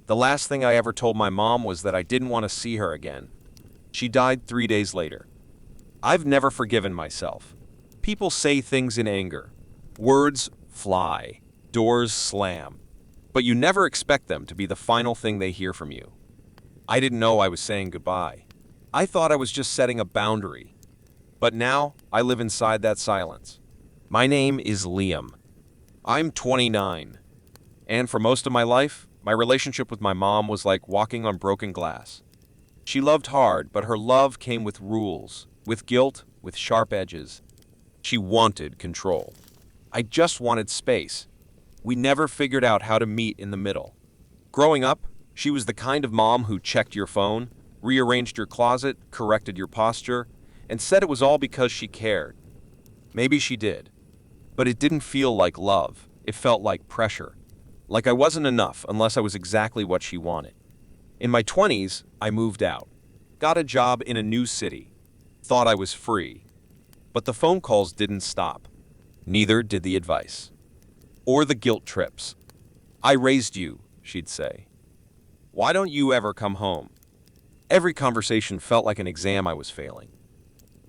The last thing I ever told my mom was that I didn't want to see her again. She died 3 days later. I've never forgiven myself. People say things in anger. Words fly. Doors slam. But you never expect them to be the final thing they hear from you. I didn't know I was saying goodbye. I thought I was just setting a boundary. But now, I live inside that silence. My name is Liam. I'm 29. And for most of my life, my relationship with my mom was like walking on broken glass. She loved hard, but her love came with rules, with guilt, with sharp edges. She wanted control. I just wanted space. We never figured out how to meet in the middle. Growing up, she was the kind of mom who checked your phone, rearranged your closet, corrected your posture, and said it was all because she cared. Maybe she did. But it didn't feel like love. It felt like pressure. Like I wasn't enough unless I was exactly what she wanted. In my 20s, I moved out. Got a job in a new city. Thought I was free. But the phone calls didn't stop. Neither did the advice. Or the guilt trips. I raised you, she'd say. Why don't you ever come home? Every conversation felt like an exam I was failing.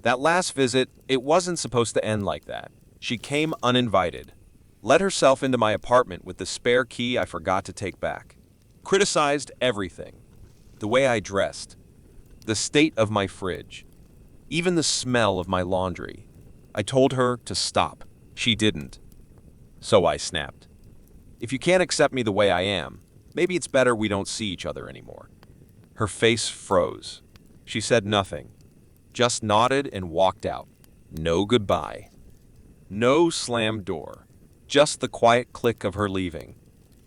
That last visit, it wasn't supposed to end like that. She came uninvited. Let herself into my apartment with the spare key I forgot to take back. Criticized everything. The way I dressed. The state of my fridge. Even the smell of my laundry. I told her to stop. She didn't. So I snapped. If you can't accept me the way I am, maybe it's better we don't see each other anymore. Her face froze. She said nothing. Just nodded and walked out. No goodbye. No slammed door. Just the quiet click of her leaving.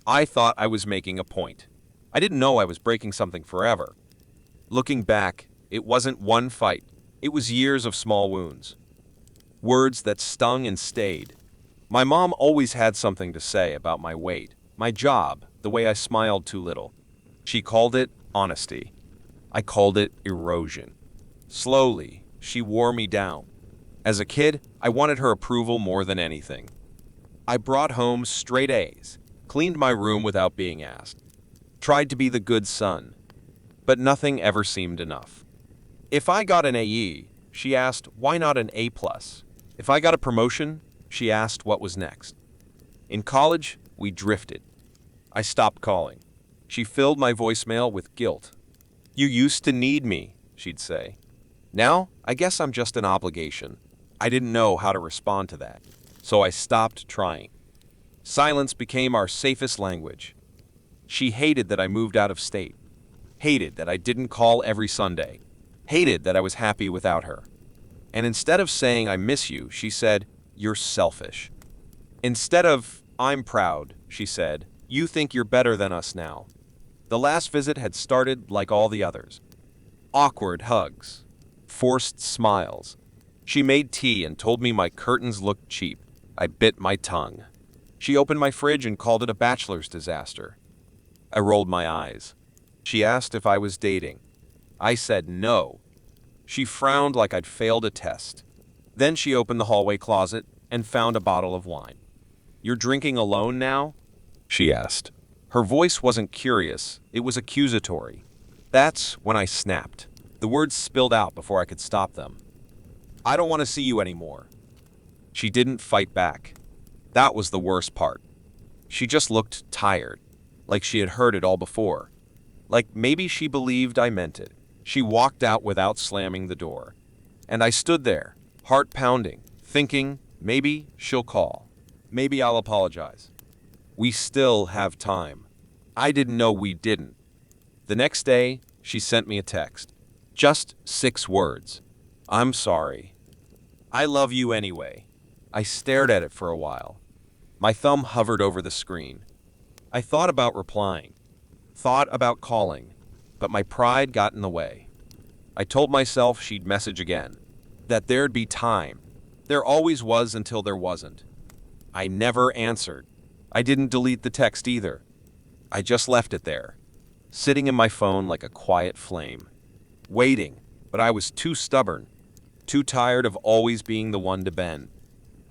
I thought I was making a point. I didn't know I was breaking something forever. Looking back, it wasn't one fight. It was years of small wounds. Words that stung and stayed. My mom always had something to say about my weight, my job, the way I smiled too little. She called it honesty. I called it erosion. Slowly, she wore me down. As a kid, I wanted her approval more than anything. I brought home straight A's, cleaned my room without being asked, tried to be the good son, but nothing ever seemed enough. If I got an AE, she asked, why not an A+? If I got a promotion, she asked what was next. In college, we drifted. I stopped calling. She filled my voicemail with guilt. You used to need me, she'd say. Now, I guess I'm just an obligation. I didn't know how to respond to that, so I stopped trying. Silence became our safest language. She hated that I moved out of state. Hated that I didn't call every Sunday. Hated that I was happy without her. And instead of saying, I miss you, she said, you're selfish. Instead of, I'm proud, she said, you think you're better than us now. The last visit had started like all the others. Awkward hugs. Forced smiles. She made tea and told me my curtains looked cheap. I bit my tongue. She opened my fridge and called it a bachelor's disaster. I rolled my eyes. She asked if I was dating. I said no. She frowned like I'd failed a test. Then she opened the hallway closet and found a bottle of wine. You're drinking alone now? She asked. Her voice wasn't curious, it was accusatory. That's when I snapped. The words spilled out before I could stop them. I don't want to see you anymore. She didn't fight back. That was the worst part. She just looked tired, like she had heard it all before. Like maybe she believed I meant it. She walked out without slamming the door. And I stood there, heart pounding, thinking, maybe she'll call. Maybe I'll apologize. We still have time. I didn't know we didn't. The next day, she sent me a text. Just 6 words. I'm sorry. I love you anyway. I stared at it for a while. My thumb hovered over the screen. I thought about replying. Thought about calling. But my pride got in the way. I told myself she'd message again. That there'd be time. There always was until there wasn't. I never answered. I didn't delete the text either. I just left it there, sitting in my phone like a quiet flame. Waiting, but I was too stubborn, too tired of always being the one to bend.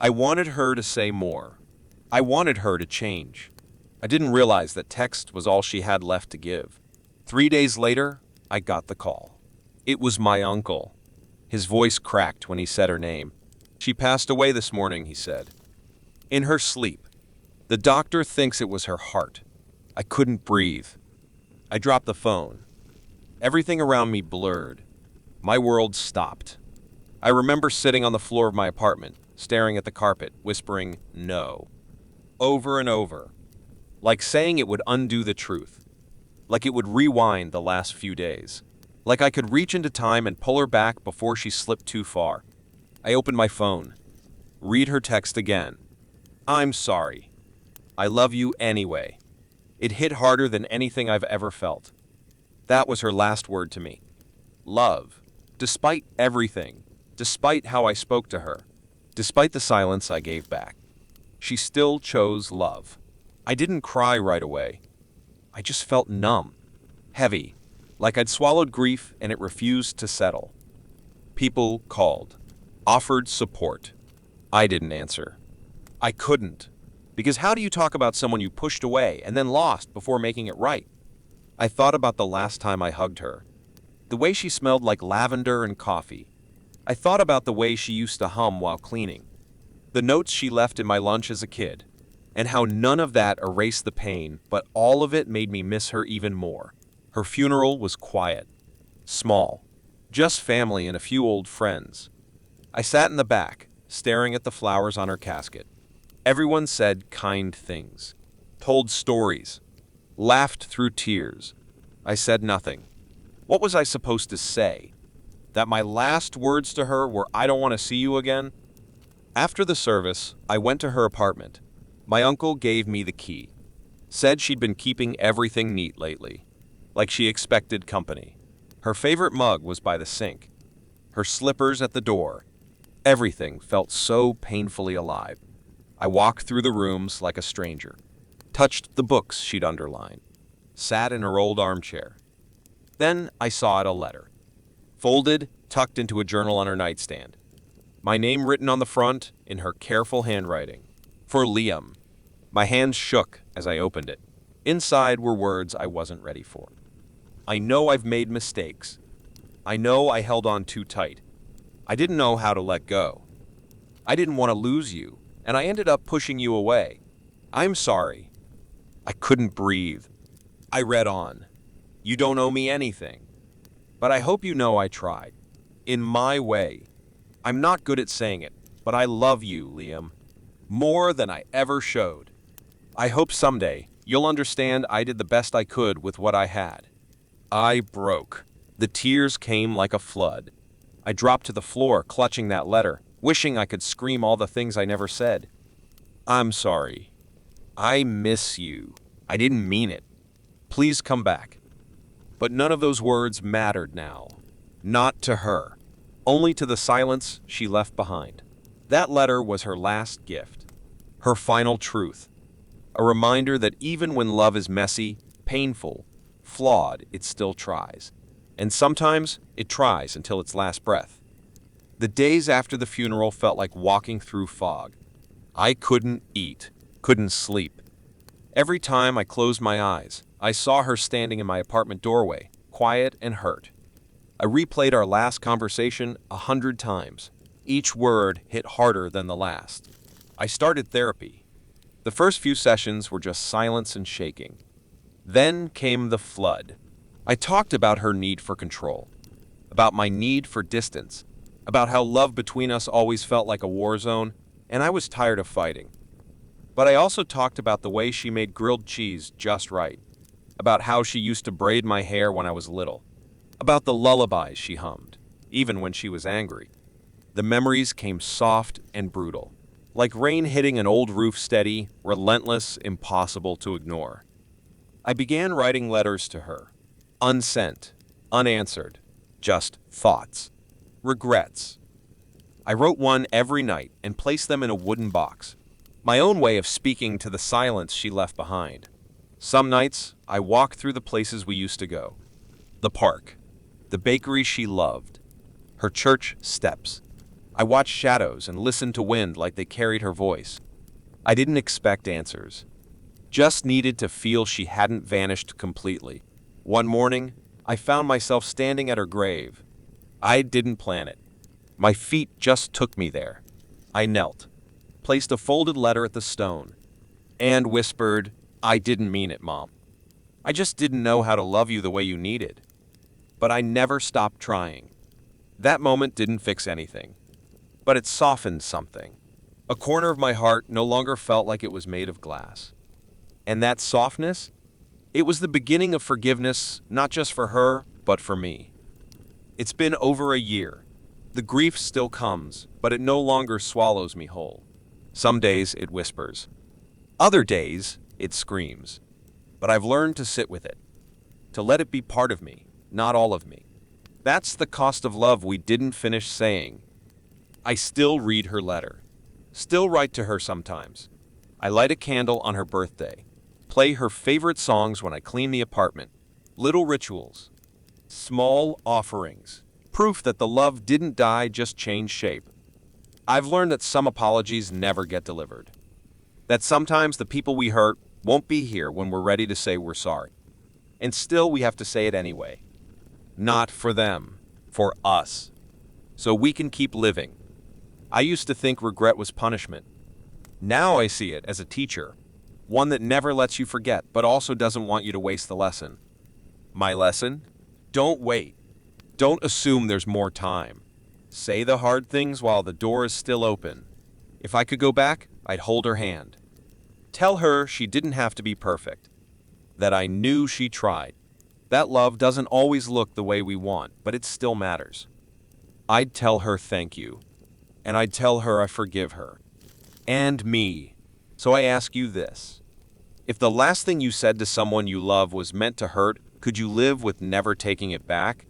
I wanted her to say more. I wanted her to change. I didn't realize that text was all she had left to give. 3 days later, I got the call. It was my uncle. His voice cracked when he said her name. "She passed away this morning," he said. "In her sleep. The doctor thinks it was her heart." I couldn't breathe. I dropped the phone. Everything around me blurred. My world stopped. I remember sitting on the floor of my apartment, staring at the carpet, whispering, "No," over and over, like saying it would undo the truth, like it would rewind the last few days, like I could reach into time and pull her back before she slipped too far. I opened my phone. Read her text again. "I'm sorry. I love you anyway." It hit harder than anything I've ever felt. That was her last word to me. Love. Despite everything, despite how I spoke to her, despite the silence I gave back, she still chose love. I didn't cry right away. I just felt numb, heavy, like I'd swallowed grief and it refused to settle. People called, offered support. I didn't answer. I couldn't. Because how do you talk about someone you pushed away and then lost before making it right? I thought about the last time I hugged her, the way she smelled like lavender and coffee. I thought about the way she used to hum while cleaning, the notes she left in my lunch as a kid, and how none of that erased the pain, but all of it made me miss her even more. Her funeral was quiet, small, just family and a few old friends. I sat in the back, staring at the flowers on her casket. Everyone said kind things, told stories, laughed through tears. I said nothing. What was I supposed to say? That my last words to her were, "I don't want to see you again"? After the service, I went to her apartment. My uncle gave me the key. Said she'd been keeping everything neat lately, like she expected company. Her favorite mug was by the sink. Her slippers at the door. Everything felt so painfully alive. I walked through the rooms like a stranger, touched the books she'd underlined, sat in her old armchair. Then I saw it a letter, folded, tucked into a journal on her nightstand. My name written on the front in her careful handwriting. For Liam. My hands shook as I opened it. Inside were words I wasn't ready for. "I know I've made mistakes. I know I held on too tight. I didn't know how to let go. I didn't want to lose you, and I ended up pushing you away. I'm sorry." I couldn't breathe. I read on. "You don't owe me anything. But I hope you know I tried. In my way. I'm not good at saying it, but I love you, Liam. More than I ever showed. I hope someday you'll understand I did the best I could with what I had." I broke. The tears came like a flood. I dropped to the floor, clutching that letter, wishing I could scream all the things I never said. "I'm sorry. I miss you. I didn't mean it. Please come back." But none of those words mattered now. Not to her. Only to the silence she left behind. That letter was her last gift. Her final truth. A reminder that even when love is messy, painful, flawed, it still tries. And sometimes it tries until its last breath. The days after the funeral felt like walking through fog. I couldn't eat, couldn't sleep. Every time I closed my eyes, I saw her standing in my apartment doorway, quiet and hurt. I replayed our last conversation 100 times. Each word hit harder than the last. I started therapy. The first few sessions were just silence and shaking. Then came the flood. I talked about her need for control, about my need for distance, about how love between us always felt like a war zone, and I was tired of fighting. But I also talked about the way she made grilled cheese just right, about how she used to braid my hair when I was little, about the lullabies she hummed, even when she was angry. The memories came soft and brutal, like rain hitting an old roof, steady, relentless, impossible to ignore. I began writing letters to her, unsent, unanswered, just thoughts, regrets. I wrote one every night and placed them in a wooden box, my own way of speaking to the silence she left behind. Some nights, I walked through the places we used to go. The park, the bakery she loved, her church steps. I watched shadows and listened to wind like they carried her voice. I didn't expect answers. Just needed to feel she hadn't vanished completely. One morning, I found myself standing at her grave. I didn't plan it. My feet just took me there. I knelt, placed a folded letter at the stone, and whispered, "I didn't mean it, Mom. I just didn't know how to love you the way you needed." But I never stopped trying. That moment didn't fix anything, but it softened something. A corner of my heart no longer felt like it was made of glass. And that softness, it was the beginning of forgiveness, not just for her, but for me. It's been over a year. The grief still comes, but it no longer swallows me whole. Some days it whispers. Other days it screams. But I've learned to sit with it, to let it be part of me, not all of me. That's the cost of love we didn't finish saying. I still read her letter, still write to her sometimes. I light a candle on her birthday, play her favorite songs when I clean the apartment. Little rituals, small offerings, proof that the love didn't die, just changed shape. I've learned that some apologies never get delivered, that sometimes the people we hurt won't be here when we're ready to say we're sorry. And still we have to say it anyway. Not for them, for us, so we can keep living. I used to think regret was punishment. Now I see it as a teacher, one that never lets you forget but also doesn't want you to waste the lesson. My lesson? Don't wait. Don't assume there's more time. Say the hard things while the door is still open. If I could go back, I'd hold her hand. Tell her she didn't have to be perfect, that I knew she tried. That love doesn't always look the way we want, but it still matters. I'd tell her thank you, and I'd tell her I forgive her. And me. So I ask you this. If the last thing you said to someone you love was meant to hurt, could you live with never taking it back?